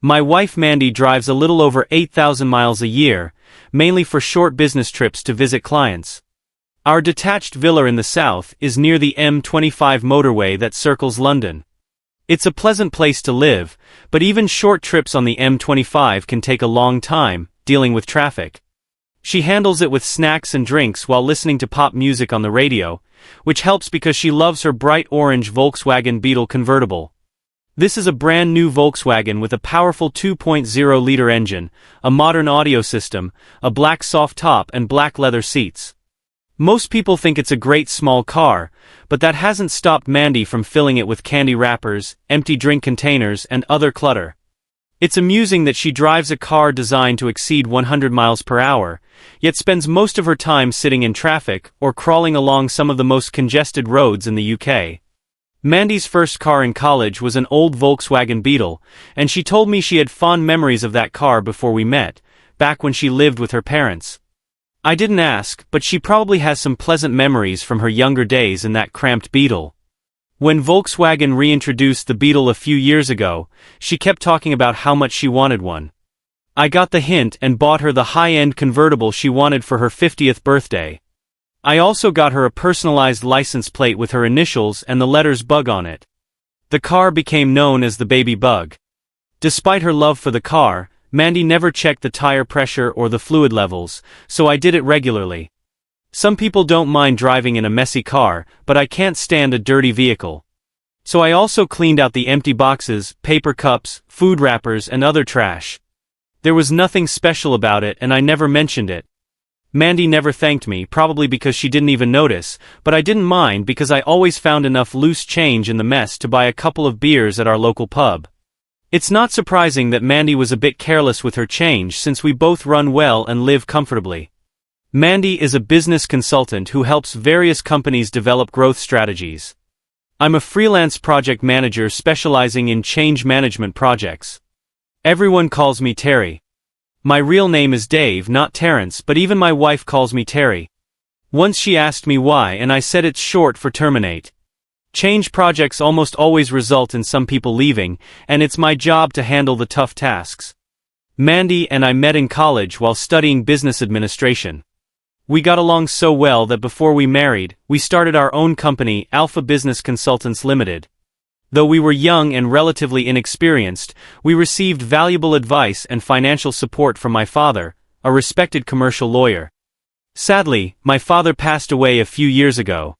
My wife Mandy drives a little over 8,000 miles a year, mainly for short business trips to visit clients. Our detached villa in the south is near the M25 motorway that circles London. It's a pleasant place to live, but even short trips on the M25 can take a long time, dealing with traffic. She handles it with snacks and drinks while listening to pop music on the radio, which helps because she loves her bright orange Volkswagen Beetle convertible. This is a brand new Volkswagen with a powerful 2.0-liter engine, a modern audio system, a black soft top and black leather seats. Most people think it's a great small car, but that hasn't stopped Mandy from filling it with candy wrappers, empty drink containers and other clutter. It's amusing that she drives a car designed to exceed 100 miles per hour, yet spends most of her time sitting in traffic or crawling along some of the most congested roads in the UK. Mandy's first car in college was an old Volkswagen Beetle, and she told me she had fond memories of that car before we met, back when she lived with her parents. I didn't ask, but she probably has some pleasant memories from her younger days in that cramped Beetle. When Volkswagen reintroduced the Beetle a few years ago, she kept talking about how much she wanted one. I got the hint and bought her the high-end convertible she wanted for her 50th birthday. I also got her a personalized license plate with her initials and the letters Bug on it. The car became known as the Baby Bug. Despite her love for the car, Mandy never checked the tire pressure or the fluid levels, so I did it regularly. Some people don't mind driving in a messy car, but I can't stand a dirty vehicle. So I also cleaned out the empty boxes, paper cups, food wrappers and other trash. There was nothing special about it and I never mentioned it. Mandy never thanked me, probably because she didn't even notice, but I didn't mind because I always found enough loose change in the mess to buy a couple of beers at our local pub. It's not surprising that Mandy was a bit careless with her change since we both run well and live comfortably. Mandy is a business consultant who helps various companies develop growth strategies. I'm a freelance project manager specializing in change management projects. Everyone calls me Terry. My real name is Dave, not Terrence, but even my wife calls me Terry. Once she asked me why and I said it's short for terminate. Change projects almost always result in some people leaving, and it's my job to handle the tough tasks. Mandy and I met in college while studying business administration. We got along so well that before we married, we started our own company, Alpha Business Consultants Limited. Though we were young and relatively inexperienced, we received valuable advice and financial support from my father, a respected commercial lawyer. Sadly, my father passed away a few years ago.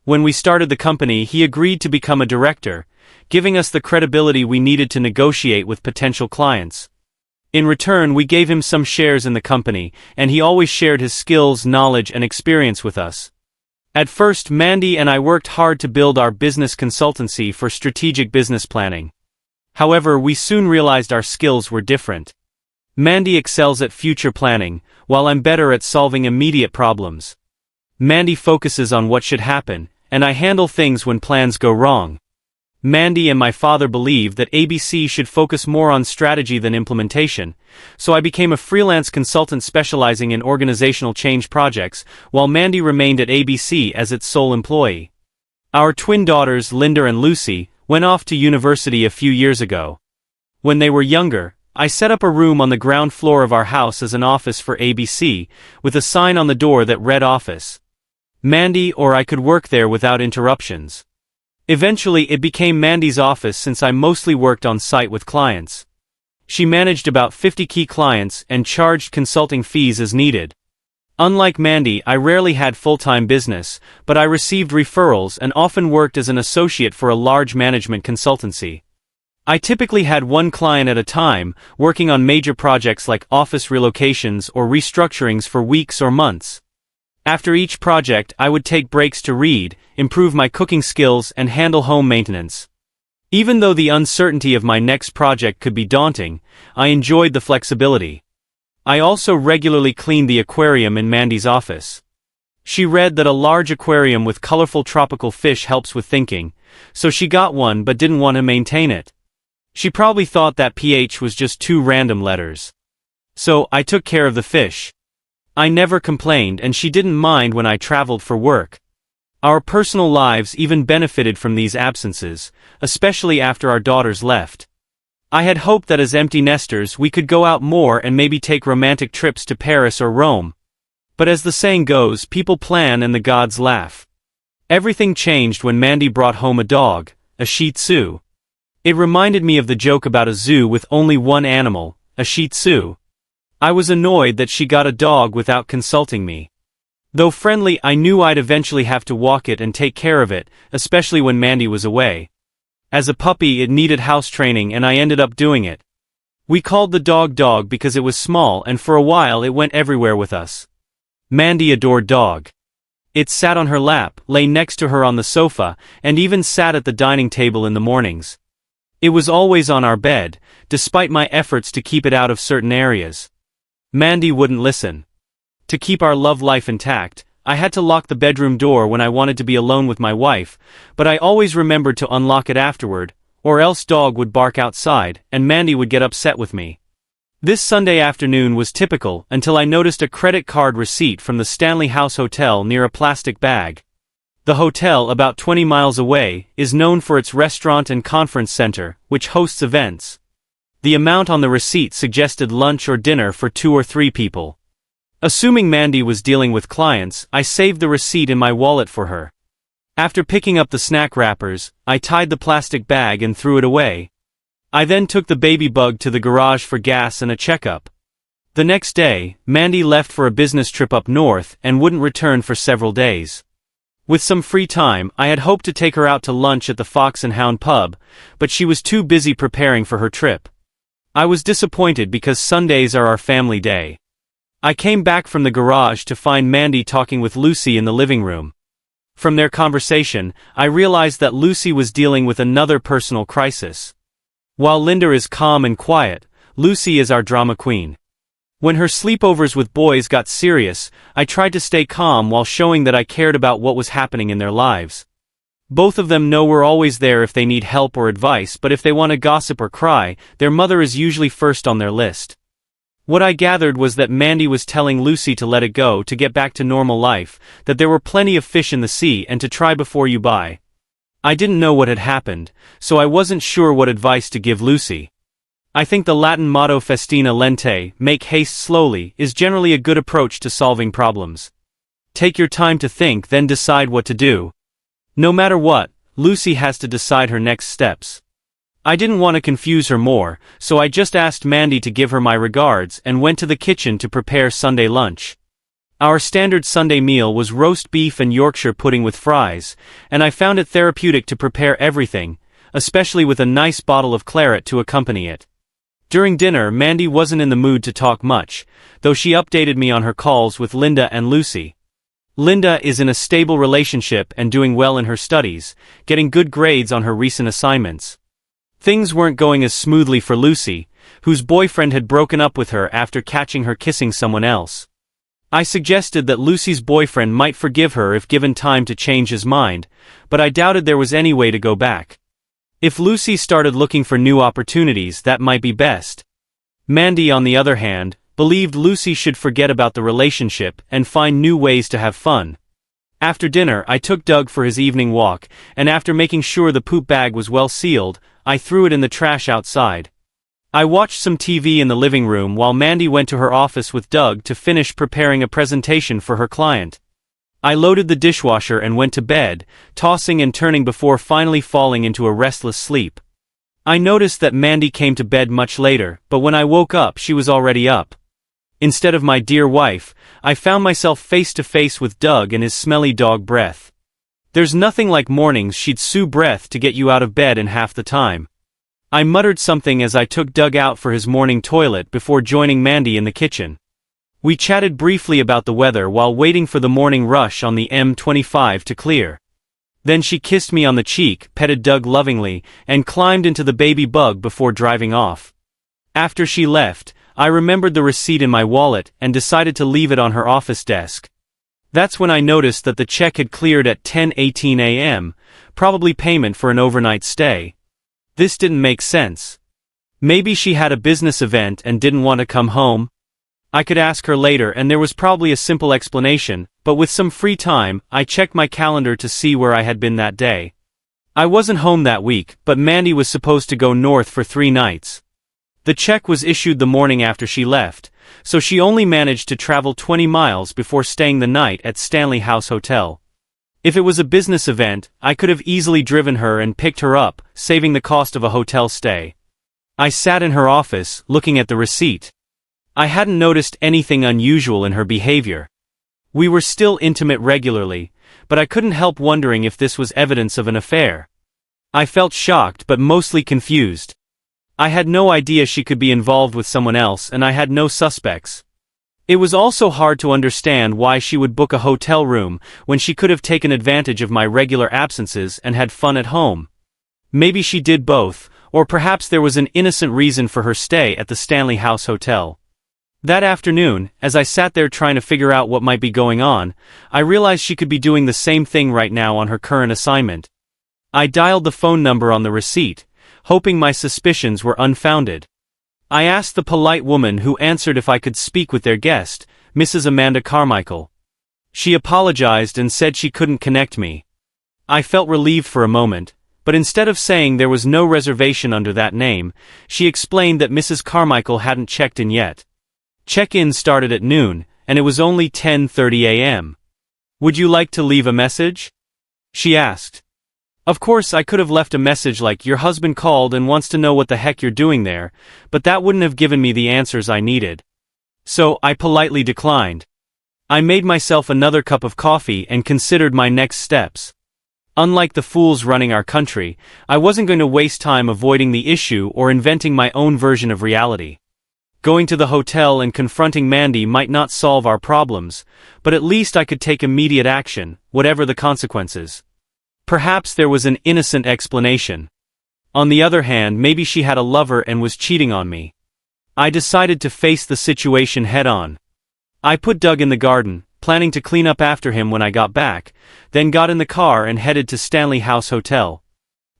When we started the company, he agreed to become a director, giving us the credibility we needed to negotiate with potential clients. In return, we gave him some shares in the company, and he always shared his skills, knowledge, and experience with us. At first, Mandy and I worked hard to build our business consultancy for strategic business planning. However, we soon realized our skills were different. Mandy excels at future planning, while I'm better at solving immediate problems. Mandy focuses on what should happen, and I handle things when plans go wrong. Mandy and my father believed that ABC should focus more on strategy than implementation, so I became a freelance consultant specializing in organizational change projects, while Mandy remained at ABC as its sole employee. Our twin daughters, Linda and Lucy, went off to university a few years ago. When they were younger, I set up a room on the ground floor of our house as an office for ABC, with a sign on the door that read Office. Mandy or I could work there without interruptions. Eventually it became Mandy's office since I mostly worked on site with clients. She managed about 50 key clients and charged consulting fees as needed. Unlike Mandy, I rarely had full-time business, but I received referrals and often worked as an associate for a large management consultancy. I typically had one client at a time, working on major projects like office relocations or restructurings for weeks or months. After each project, I would take breaks to read, improve my cooking skills, and handle home maintenance. Even though the uncertainty of my next project could be daunting, I enjoyed the flexibility. I also regularly cleaned the aquarium in Mandy's office. She read that a large aquarium with colorful tropical fish helps with thinking, so she got one but didn't want to maintain it. She probably thought that PH was just two random letters. So, I took care of the fish. I never complained and she didn't mind when I traveled for work. Our personal lives even benefited from these absences, especially after our daughters left. I had hoped that as empty nesters we could go out more and maybe take romantic trips to Paris or Rome. But as the saying goes, people plan and the gods laugh. Everything changed when Mandy brought home a dog, a Shih Tzu. It reminded me of the joke about a zoo with only one animal, a Shih Tzu. I was annoyed that she got a dog without consulting me. Though friendly, I knew I'd eventually have to walk it and take care of it, especially when Mandy was away. As a puppy, it needed house training and I ended up doing it. We called the dog Dog because it was small and for a while it went everywhere with us. Mandy adored Dog. It sat on her lap, lay next to her on the sofa, and even sat at the dining table in the mornings. It was always on our bed, despite my efforts to keep it out of certain areas. Mandy wouldn't listen. To keep our love life intact, I had to lock the bedroom door when I wanted to be alone with my wife, but I always remembered to unlock it afterward, or else Dog would bark outside, and Mandy would get upset with me. This Sunday afternoon was typical until I noticed a credit card receipt from the Stanley House Hotel near a plastic bag. The hotel, about 20 miles away, is known for its restaurant and conference center, which hosts events. The amount on the receipt suggested lunch or dinner for 2 or 3 people. Assuming Mandy was dealing with clients, I saved the receipt in my wallet for her. After picking up the snack wrappers, I tied the plastic bag and threw it away. I then took the baby bug to the garage for gas and a checkup. The next day, Mandy left for a business trip up north and wouldn't return for several days. With some free time, I had hoped to take her out to lunch at the Fox and Hound pub, but she was too busy preparing for her trip. I was disappointed because Sundays are our family day. I came back from the garage to find Mandy talking with Lucy in the living room. From their conversation, I realized that Lucy was dealing with another personal crisis. While Linda is calm and quiet, Lucy is our drama queen. When her sleepovers with boys got serious, I tried to stay calm while showing that I cared about what was happening in their lives. Both of them know we're always there if they need help or advice, but if they want to gossip or cry, their mother is usually first on their list. What I gathered was that Mandy was telling Lucy to let it go, to get back to normal life, that there were plenty of fish in the sea and to try before you buy. I didn't know what had happened, so I wasn't sure what advice to give Lucy. I think the Latin motto festina lente, make haste slowly, is generally a good approach to solving problems. Take your time to think, then decide what to do. No matter what, Lucy has to decide her next steps. I didn't want to confuse her more, so I just asked Mandy to give her my regards and went to the kitchen to prepare Sunday lunch. Our standard Sunday meal was roast beef and Yorkshire pudding with fries, and I found it therapeutic to prepare everything, especially with a nice bottle of claret to accompany it. During dinner, Mandy wasn't in the mood to talk much, though she updated me on her calls with Linda and Lucy. Linda is in a stable relationship and doing well in her studies, getting good grades on her recent assignments. Things weren't going as smoothly for Lucy, whose boyfriend had broken up with her after catching her kissing someone else. I suggested that Lucy's boyfriend might forgive her if given time to change his mind, but I doubted there was any way to go back. If Lucy started looking for new opportunities, that might be best. Mandy, on the other hand, believed Lucy should forget about the relationship and find new ways to have fun. After dinner, I took Doug for his evening walk, and after making sure the poop bag was well sealed, I threw it in the trash outside. I watched some TV in the living room while Mandy went to her office with Doug to finish preparing a presentation for her client. I loaded the dishwasher and went to bed, tossing and turning before finally falling into a restless sleep. I noticed that Mandy came to bed much later, but when I woke up she was already up. Instead of my dear wife, I found myself face to face with Doug and his smelly dog breath. There's nothing like mornings she'd sue breath to get you out of bed in half the time. I muttered something as I took Doug out for his morning toilet before joining Mandy in the kitchen. We chatted briefly about the weather while waiting for the morning rush on the M25 to clear. Then she kissed me on the cheek, petted Doug lovingly, and climbed into the baby bug before driving off. After she left, I remembered the receipt in my wallet and decided to leave it on her office desk. That's when I noticed that the check had cleared at 10:18 a.m., probably payment for an overnight stay. This didn't make sense. Maybe she had a business event and didn't want to come home? I could ask her later and there was probably a simple explanation, but with some free time, I checked my calendar to see where I had been that day. I wasn't home that week, but Mandy was supposed to go north for 3 nights. The check was issued the morning after she left, so she only managed to travel 20 miles before staying the night at Stanley House Hotel. If it was a business event, I could have easily driven her and picked her up, saving the cost of a hotel stay. I sat in her office, looking at the receipt. I hadn't noticed anything unusual in her behavior. We were still intimate regularly, but I couldn't help wondering if this was evidence of an affair. I felt shocked but mostly confused. I had no idea she could be involved with someone else, and I had no suspects. It was also hard to understand why she would book a hotel room when she could have taken advantage of my regular absences and had fun at home. Maybe she did both, or perhaps there was an innocent reason for her stay at the Stanley House Hotel. That afternoon, as I sat there trying to figure out what might be going on, I realized she could be doing the same thing right now on her current assignment. I dialed the phone number on the receipt, hoping my suspicions were unfounded. I asked the polite woman who answered if I could speak with their guest, Mrs. Amanda Carmichael. She apologized and said she couldn't connect me. I felt relieved for a moment, but instead of saying there was no reservation under that name, she explained that Mrs. Carmichael hadn't checked in yet. Check-in started at noon, and it was only 10:30 a.m. "Would you like to leave a message?" she asked. Of course, I could have left a message like, "Your husband called and wants to know what the heck you're doing there," but that wouldn't have given me the answers I needed. So, I politely declined. I made myself another cup of coffee and considered my next steps. Unlike the fools running our country, I wasn't going to waste time avoiding the issue or inventing my own version of reality. Going to the hotel and confronting Mandy might not solve our problems, but at least I could take immediate action, whatever the consequences. Perhaps there was an innocent explanation. On the other hand, maybe she had a lover and was cheating on me. I decided to face the situation head-on. I put Doug in the garden, planning to clean up after him when I got back, then got in the car and headed to Stanley House Hotel.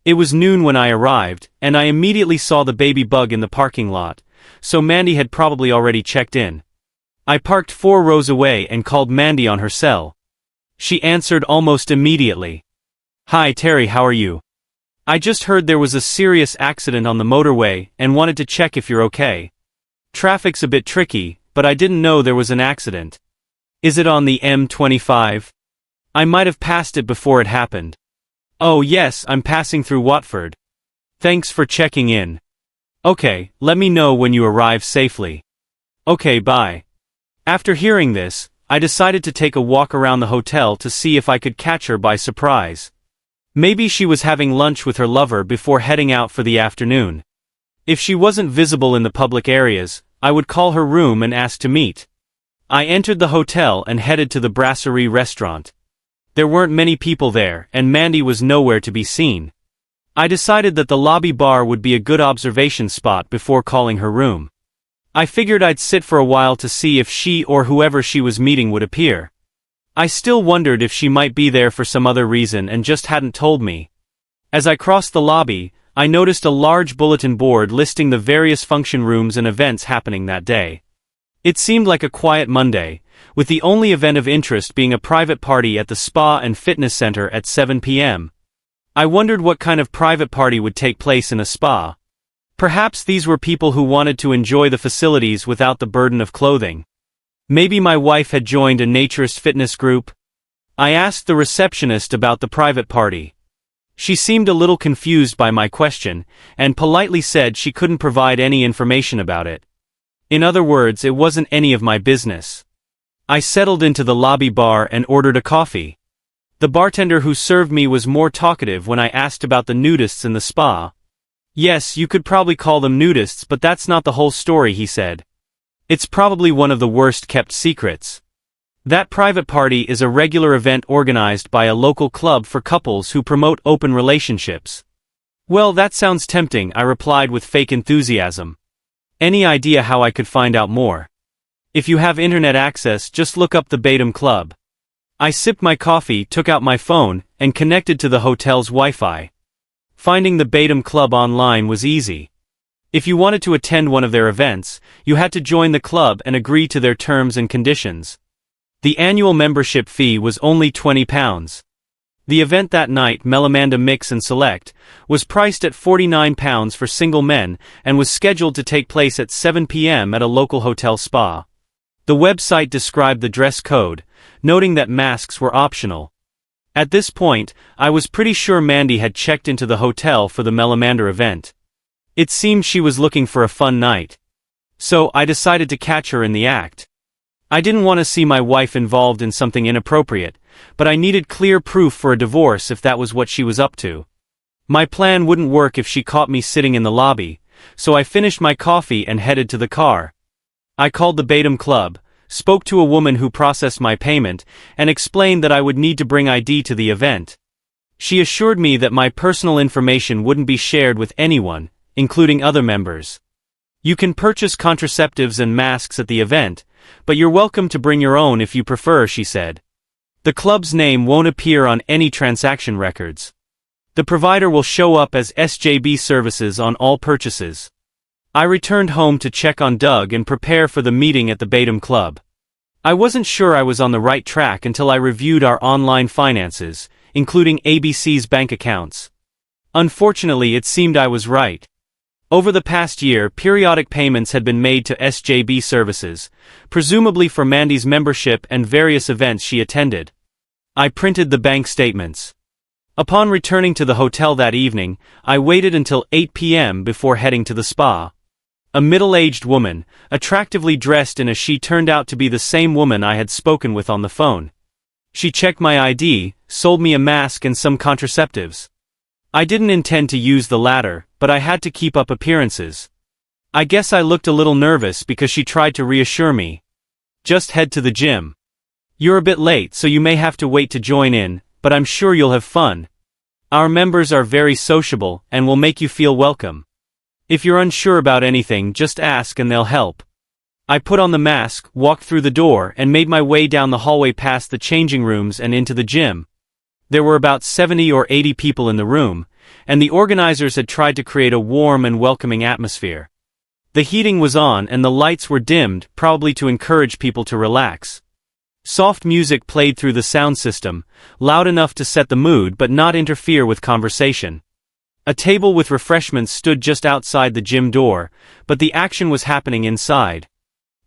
It was noon when I arrived, and I immediately saw the baby bug in the parking lot, so Mandy had probably already checked in. I parked 4 rows away and called Mandy on her cell. She answered almost immediately. "Hi Terry, how are you? I just heard there was a serious accident on the motorway and wanted to check if you're okay. Traffic's a bit tricky, but I didn't know there was an accident. Is it on the M25? I might have passed it before it happened." "Oh yes, I'm passing through Watford. Thanks for checking in. Okay, let me know when you arrive safely. Okay, bye." After hearing this, I decided to take a walk around the hotel to see if I could catch her by surprise. Maybe she was having lunch with her lover before heading out for the afternoon. If she wasn't visible in the public areas, I would call her room and ask to meet. I entered the hotel and headed to the Brasserie restaurant. There weren't many people there, and Mandy was nowhere to be seen. I decided that the lobby bar would be a good observation spot before calling her room. I figured I'd sit for a while to see if she or whoever she was meeting would appear. I still wondered if she might be there for some other reason and just hadn't told me. As I crossed the lobby, I noticed a large bulletin board listing the various function rooms and events happening that day. It seemed like a quiet Monday, with the only event of interest being a private party at the spa and fitness center at 7 p.m. I wondered what kind of private party would take place in a spa. Perhaps these were people who wanted to enjoy the facilities without the burden of clothing. Maybe my wife had joined a naturist fitness group. I asked the receptionist about the private party. She seemed a little confused by my question, and politely said she couldn't provide any information about it. In other words, it wasn't any of my business. I settled into the lobby bar and ordered a coffee. The bartender who served me was more talkative when I asked about the nudists in the spa. "Yes, you could probably call them nudists, but that's not the whole story," he said. "It's probably one of the worst kept secrets. That private party is a regular event organized by a local club for couples who promote open relationships." "Well, that sounds tempting," I replied with fake enthusiasm. "Any idea how I could find out more?" "If you have internet access, just look up the Batum Club." I sipped my coffee, took out my phone, and connected to the hotel's Wi-Fi. Finding the Batum Club online was easy. If you wanted to attend one of their events, you had to join the club and agree to their terms and conditions. The annual membership fee was only £20. The event that night, Melamanda Mix and Select, was priced at £49 for single men and was scheduled to take place at 7 p.m. at a local hotel spa. The website described the dress code, noting that masks were optional. At this point, I was pretty sure Mandy had checked into the hotel for the Melamanda event. It seemed she was looking for a fun night. So, I decided to catch her in the act. I didn't want to see my wife involved in something inappropriate, but I needed clear proof for a divorce if that was what she was up to. My plan wouldn't work if she caught me sitting in the lobby, so I finished my coffee and headed to the car. I called the Betrayal Club, spoke to a woman who processed my payment, and explained that I would need to bring ID to the event. She assured me that my personal information wouldn't be shared with anyone, including other members. You can purchase contraceptives and masks at the event, but you're welcome to bring your own if you prefer, she said. The club's name won't appear on any transaction records. The provider will show up as SJB Services on all purchases. I returned home to check on Doug and prepare for the meeting at the Betrayal Club. I wasn't sure I was on the right track until I reviewed our online finances, including ABC's bank accounts. Unfortunately, it seemed I was right. Over the past year, periodic payments had been made to SJB Services, presumably for Mandy's membership and various events she attended. I printed the bank statements. Upon returning to the hotel that evening, I waited until 8 p.m. before heading to the spa. A middle-aged woman, attractively dressed in a she turned out to be the same woman I had spoken with on the phone. She checked my ID, sold me a mask and some contraceptives. I didn't intend to use the latter, but I had to keep up appearances. I guess I looked a little nervous because she tried to reassure me. Just head to the gym. You're a bit late, so you may have to wait to join in, but I'm sure you'll have fun. Our members are very sociable and will make you feel welcome. If you're unsure about anything, just ask and they'll help. I put on the mask, walked through the door, and made my way down the hallway past the changing rooms and into the gym. There were about 70 or 80 people in the room, and the organizers had tried to create a warm and welcoming atmosphere. The heating was on and the lights were dimmed, probably to encourage people to relax. Soft music played through the sound system, loud enough to set the mood but not interfere with conversation. A table with refreshments stood just outside the gym door, but the action was happening inside.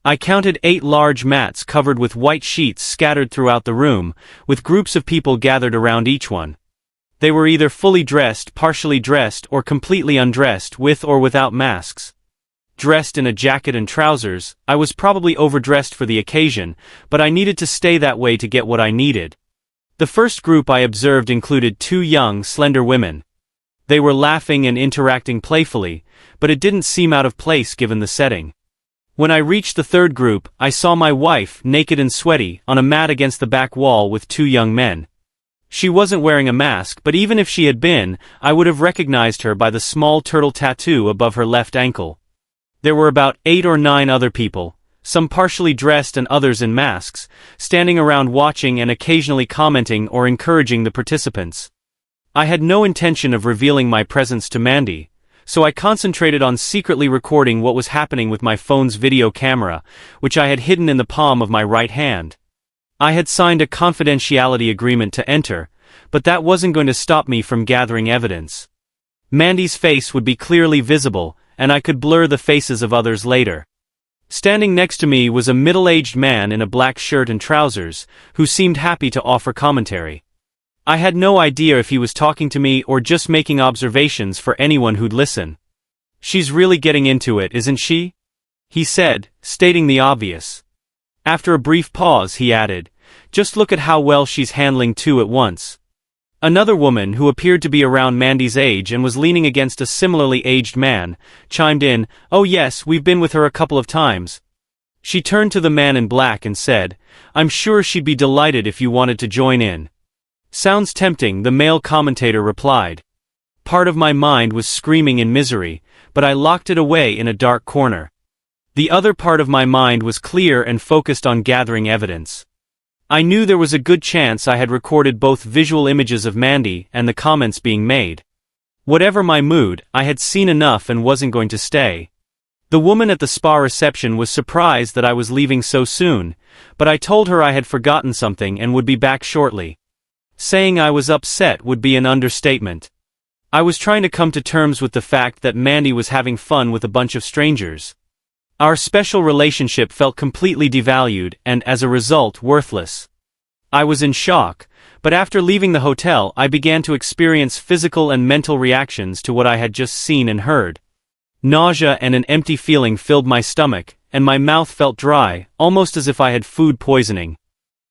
I counted 8 large mats covered with white sheets scattered throughout the room, with groups of people gathered around each one. They were either fully dressed, partially dressed, or completely undressed, with or without masks. Dressed in a jacket and trousers, I was probably overdressed for the occasion, but I needed to stay that way to get what I needed. The first group I observed included 2 young, slender women. They were laughing and interacting playfully, but it didn't seem out of place given the setting. When I reached the third group, I saw my wife, naked and sweaty, on a mat against the back wall with 2 young men. She wasn't wearing a mask, but even if she had been, I would have recognized her by the small turtle tattoo above her left ankle. There were about 8 or 9 other people, some partially dressed and others in masks, standing around watching and occasionally commenting or encouraging the participants. I had no intention of revealing my presence to Mandy, so I concentrated on secretly recording what was happening with my phone's video camera, which I had hidden in the palm of my right hand. I had signed a confidentiality agreement to enter, but that wasn't going to stop me from gathering evidence. Mandy's face would be clearly visible, and I could blur the faces of others later. Standing next to me was a middle-aged man in a black shirt and trousers, who seemed happy to offer commentary. I had no idea if he was talking to me or just making observations for anyone who'd listen. "She's really getting into it, isn't she?" he said, stating the obvious. After a brief pause, he added, "Just look at how well she's handling 2 at once." Another woman, who appeared to be around Mandy's age and was leaning against a similarly aged man, chimed in, "Oh yes, we've been with her a couple of times." She turned to the man in black and said, "I'm sure she'd be delighted if you wanted to join in." "Sounds tempting," the male commentator replied. Part of my mind was screaming in misery, but I locked it away in a dark corner. The other part of my mind was clear and focused on gathering evidence. I knew there was a good chance I had recorded both visual images of Mandy and the comments being made. Whatever my mood, I had seen enough and wasn't going to stay. The woman at the spa reception was surprised that I was leaving so soon, but I told her I had forgotten something and would be back shortly. Saying I was upset would be an understatement. I was trying to come to terms with the fact that Mandy was having fun with a bunch of strangers. Our special relationship felt completely devalued and, as a result, worthless. I was in shock, but after leaving the hotel I began to experience physical and mental reactions to what I had just seen and heard. Nausea and an empty feeling filled my stomach, and my mouth felt dry, almost as if I had food poisoning.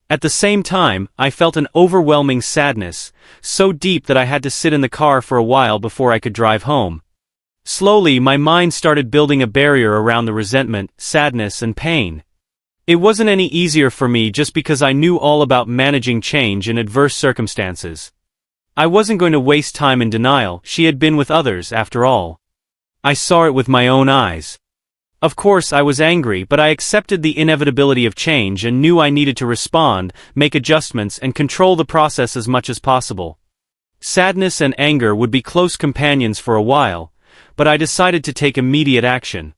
At the same time, I felt an overwhelming sadness, so deep that I had to sit in the car for a while before I could drive home. Slowly, my mind started building a barrier around the resentment, sadness, and pain. It wasn't any easier for me just because I knew all about managing change in adverse circumstances. I wasn't going to waste time in denial. She had been with others, after all. I saw it with my own eyes. Of course, I was angry, but I accepted the inevitability of change and knew I needed to respond, make adjustments, and control the process as much as possible. Sadness and anger would be close companions for a while, but I decided to take immediate action.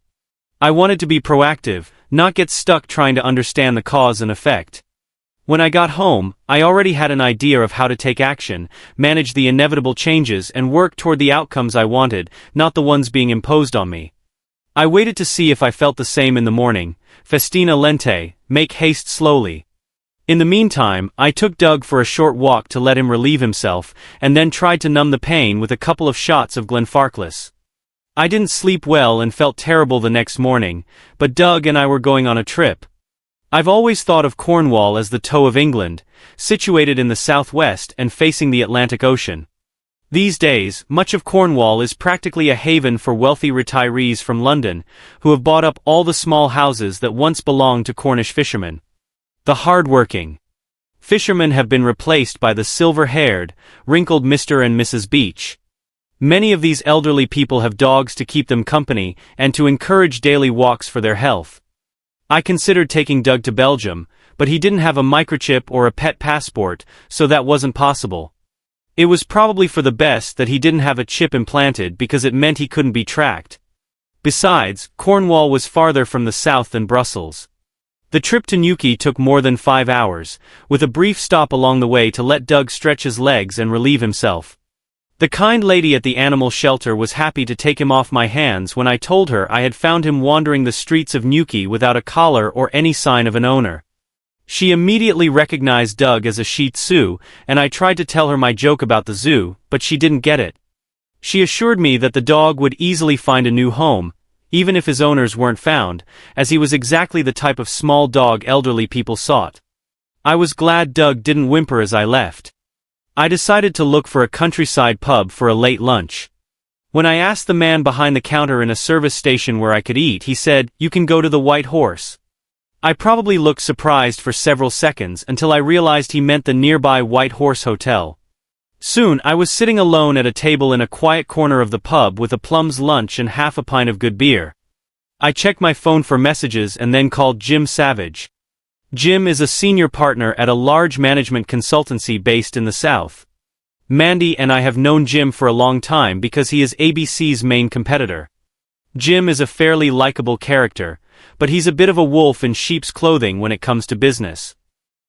I wanted to be proactive, not get stuck trying to understand the cause and effect. When I got home, I already had an idea of how to take action, manage the inevitable changes, and work toward the outcomes I wanted, not the ones being imposed on me. I waited to see if I felt the same in the morning. Festina lente, make haste slowly. In the meantime, I took Doug for a short walk to let him relieve himself, and then tried to numb the pain with a couple of shots of Glenfarclas. I didn't sleep well and felt terrible the next morning, but Doug and I were going on a trip. I've always thought of Cornwall as the toe of England, situated in the southwest and facing the Atlantic Ocean. These days, much of Cornwall is practically a haven for wealthy retirees from London, who have bought up all the small houses that once belonged to Cornish fishermen. The hard-working fishermen have been replaced by the silver-haired, wrinkled Mr. and Mrs. Beach. Many of these elderly people have dogs to keep them company and to encourage daily walks for their health. I considered taking Doug to Belgium, but he didn't have a microchip or a pet passport, so that wasn't possible. It was probably for the best that he didn't have a chip implanted because it meant he couldn't be tracked. Besides, Cornwall was farther from the south than Brussels. The trip to Newquay took more than 5 hours, with a brief stop along the way to let Doug stretch his legs and relieve himself. The kind lady at the animal shelter was happy to take him off my hands when I told her I had found him wandering the streets of Newquay without a collar or any sign of an owner. She immediately recognized Doug as a Shih Tzu, and I tried to tell her my joke about the zoo, but she didn't get it. She assured me that the dog would easily find a new home, even if his owners weren't found, as he was exactly the type of small dog elderly people sought. I was glad Doug didn't whimper as I left. I decided to look for a countryside pub for a late lunch. When I asked the man behind the counter in a service station where I could eat, he said, "You can go to the White Horse." I probably looked surprised for several seconds until I realized he meant the nearby White Horse Hotel. Soon I was sitting alone at a table in a quiet corner of the pub with a plum's lunch and half a pint of good beer. I checked my phone for messages and then called Jim Savage. Jim is a senior partner at a large management consultancy based in the South. Mandy and I have known Jim for a long time because he is ABC's main competitor. Jim is a fairly likable character, but he's a bit of a wolf in sheep's clothing when it comes to business.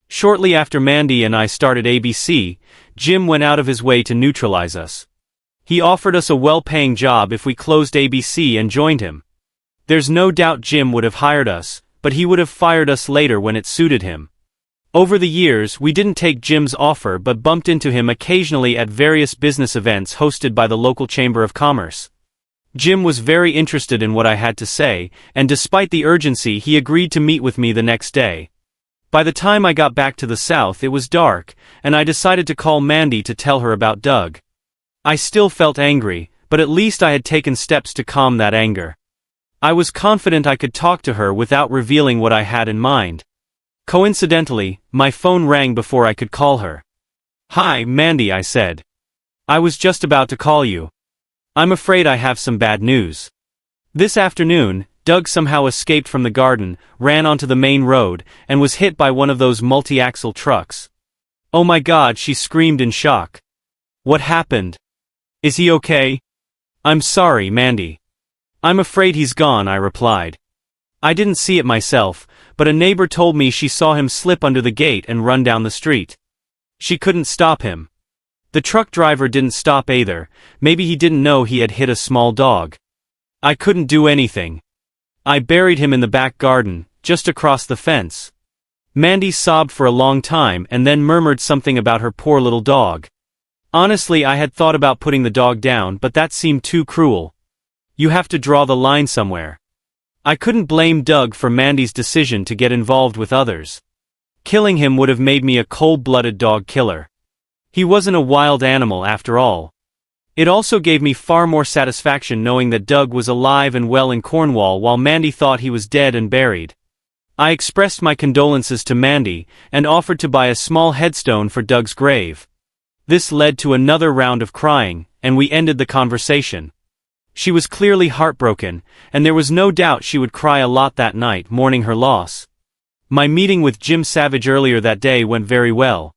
Shortly after Mandy and I started ABC, Jim went out of his way to neutralize us. He offered us a well-paying job if we closed ABC and joined him. There's no doubt Jim would have hired us, but he would have fired us later when it suited him. Over the years, we didn't take Jim's offer but bumped into him occasionally at various business events hosted by the local Chamber of Commerce. Jim was very interested in what I had to say, and despite the urgency he agreed to meet with me the next day. By the time I got back to the south it was dark, and I decided to call Mandy to tell her about Doug. I still felt angry, but at least I had taken steps to calm that anger. I was confident I could talk to her without revealing what I had in mind. Coincidentally, my phone rang before I could call her. "Hi, Mandy," I said. "I was just about to call you. I'm afraid I have some bad news. This afternoon, Doug somehow escaped from the garden, ran onto the main road, and was hit by one of those multi-axle trucks." "Oh my God," she screamed in shock. "What happened? Is he okay?" "I'm sorry, Mandy. I'm afraid he's gone," I replied. I didn't see it myself, but a neighbor told me she saw him slip under the gate and run down the street. She couldn't stop him. The truck driver didn't stop either. Maybe he didn't know he had hit a small dog. I couldn't do anything. I buried him in the back garden, just across the fence. Mandy sobbed for a long time and then murmured something about her poor little dog. Honestly, I had thought about putting the dog down, but that seemed too cruel. You have to draw the line somewhere. I couldn't blame Doug for Mandy's decision to get involved with others. Killing him would have made me a cold-blooded dog killer. He wasn't a wild animal after all. It also gave me far more satisfaction knowing that Doug was alive and well in Cornwall while Mandy thought he was dead and buried. I expressed my condolences to Mandy and offered to buy a small headstone for Doug's grave. This led to another round of crying, and we ended the conversation. She was clearly heartbroken, and there was no doubt she would cry a lot that night mourning her loss. My meeting with Jim Savage earlier that day went very well.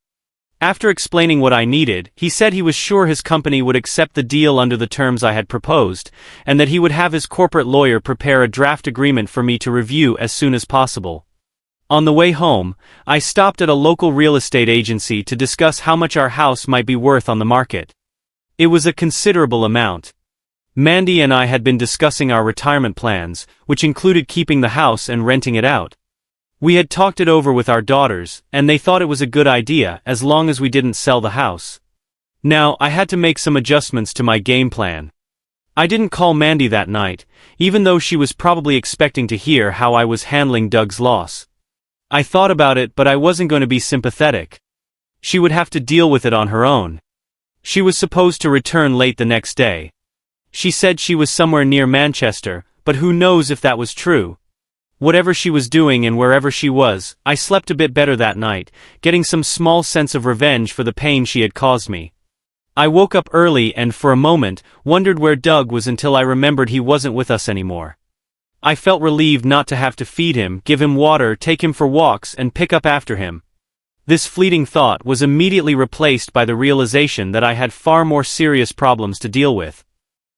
After explaining what I needed, he said he was sure his company would accept the deal under the terms I had proposed, and that he would have his corporate lawyer prepare a draft agreement for me to review as soon as possible. On the way home, I stopped at a local real estate agency to discuss how much our house might be worth on the market. It was a considerable amount. Mandy and I had been discussing our retirement plans, which included keeping the house and renting it out. We had talked it over with our daughters, and they thought it was a good idea as long as we didn't sell the house. Now, I had to make some adjustments to my game plan. I didn't call Mandy that night, even though she was probably expecting to hear how I was handling Doug's loss. I thought about it, but I wasn't going to be sympathetic. She would have to deal with it on her own. She was supposed to return late the next day. She said she was somewhere near Manchester, but who knows if that was true. Whatever she was doing and wherever she was, I slept a bit better that night, getting some small sense of revenge for the pain she had caused me. I woke up early and for a moment, wondered where Doug was until I remembered he wasn't with us anymore. I felt relieved not to have to feed him, give him water, take him for walks, and pick up after him. This fleeting thought was immediately replaced by the realization that I had far more serious problems to deal with.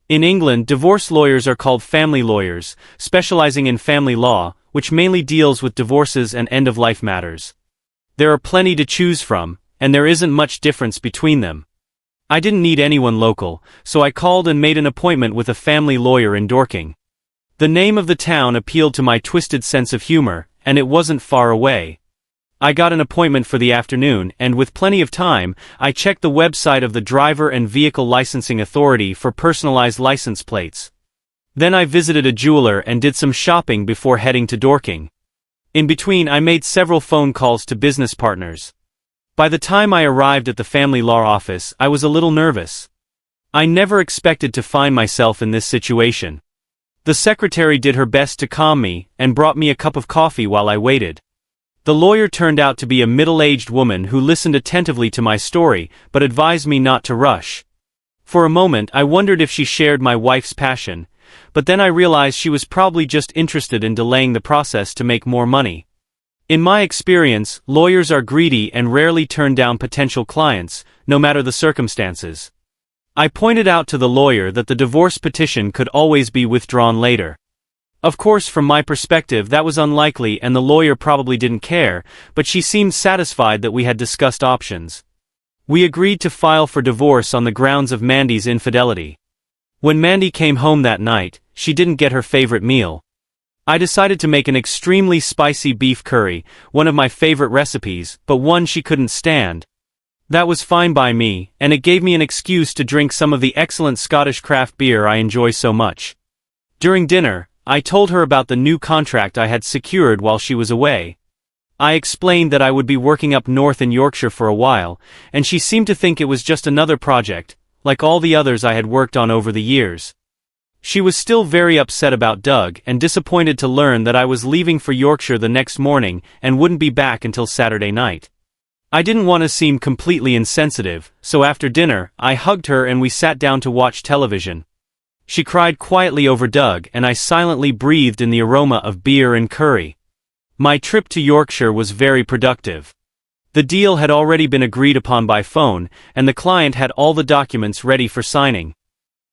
In England, divorce lawyers are called family lawyers, specializing in family law, which mainly deals with divorces and end-of-life matters. There are plenty to choose from, and there isn't much difference between them. I didn't need anyone local, so I called and made an appointment with a family lawyer in Dorking. The name of the town appealed to my twisted sense of humor, and it wasn't far away. I got an appointment for the afternoon, and with plenty of time, I checked the website of the Driver and Vehicle Licensing Authority for personalized license plates. Then I visited a jeweler and did some shopping before heading to Dorking. In between, I made several phone calls to business partners. By the time I arrived at the family law office, I was a little nervous. I never expected to find myself in this situation. The secretary did her best to calm me, and brought me a cup of coffee while I waited. The lawyer turned out to be a middle-aged woman who listened attentively to my story, but advised me not to rush. For a moment, I wondered if she shared my wife's passion, but then I realized she was probably just interested in delaying the process to make more money. In my experience, lawyers are greedy and rarely turn down potential clients, no matter the circumstances. I pointed out to the lawyer that the divorce petition could always be withdrawn later. Of course, from my perspective that was unlikely and the lawyer probably didn't care, but she seemed satisfied that we had discussed options. We agreed to file for divorce on the grounds of Mandy's infidelity. When Mandy came home that night, she didn't get her favorite meal. I decided to make an extremely spicy beef curry, one of my favorite recipes, but one she couldn't stand. That was fine by me, and it gave me an excuse to drink some of the excellent Scottish craft beer I enjoy so much. During dinner, I told her about the new contract I had secured while she was away. I explained that I would be working up north in Yorkshire for a while, and she seemed to think it was just another project, like all the others I had worked on over the years. She was still very upset about Doug and disappointed to learn that I was leaving for Yorkshire the next morning and wouldn't be back until Saturday night. I didn't want to seem completely insensitive, so after dinner, I hugged her and we sat down to watch television. She cried quietly over Doug and I silently breathed in the aroma of beer and curry. My trip to Yorkshire was very productive. The deal had already been agreed upon by phone, and the client had all the documents ready for signing.